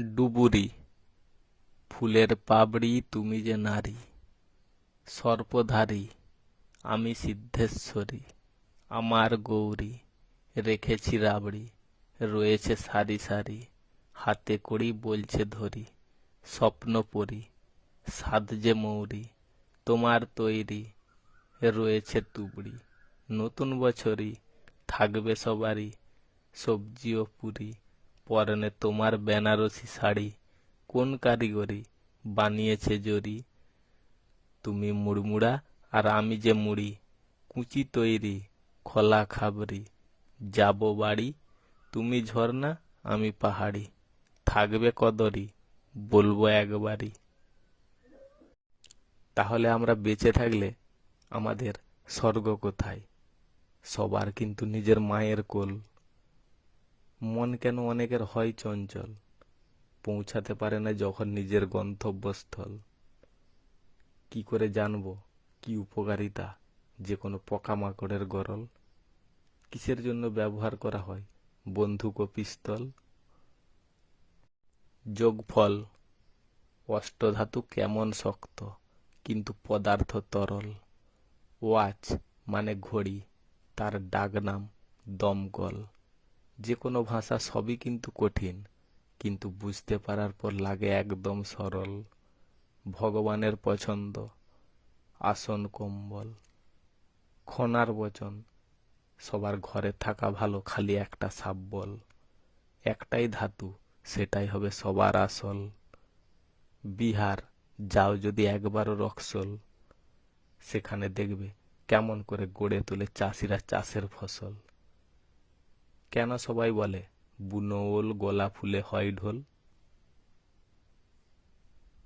ডুবুরি, ফুলের পাপড়ি তুমি যে নারী, সর্পধারী আমি সিদ্ধেশ্বরী, আমার গৌরী, রেখেছি রাবড়ি, রয়েছে সারি সারি, হাতে কড়ি বলছে ধরি, স্বপ্ন পরি, সাধ যে মৌরি, তোমার তৈরি, রয়েছে তুবড়ি, নতুন বছরই থাকবে সবারই, সবজি ও পুরি, পরনে তোমার বেনারসি শাড়ি, কোন কারিগরি বানিয়েছে জরি, তুমি মুড়মুড়া আর আমি যে মুড়ি, কুচি তৈরি খোলা খাবরি, যাবো বাড়ি, তুমি ঝর্ণা আমি পাহাড়ি, থাকবে কদরি বলবো একবারই। তাহলে আমরা বেঁচে থাকলে আমাদের স্বর্গ কোথায়? সবার কিন্তু নিজের মায়ের কোল। মন কেন অনেকের হয় চঞ্চল, পৌঁছাতে পারে না যখন নিজের গন্তব্যস্থল। কি করে জানবো কি উপকারিতা যে কোনো পোকামাকড়ের গরল? কিসের জন্য ব্যবহার করা হয় বন্দুক ও পিস্তল? যোগফল, অষ্টধাতু কেমন শক্ত কিন্তু পদার্থ তরল। ওয়াচ মানে ঘড়ি, তার ডাকনাম দমকল। যে কোনো ভাষা সবই কিন্তু কঠিন, কিন্তু বুঝতে পারার পর লাগে একদম সরল। ভগবানের পছন্দ আসন কম্বল, খনার বচন সবার ঘরে থাকা ভালো, খালি একটা শাব্বল। একটাই ধাতু, সেটাই হবে সবার আসল। বিহার যাও যদি একবারও রক্সোল, সেখানে দেখবে কেমন করে গড়ে তোলে চাষিরা চাষের ফসল। কেন সবাই বলে বুনো ওল গোলা ফুলে হয় ঢোল?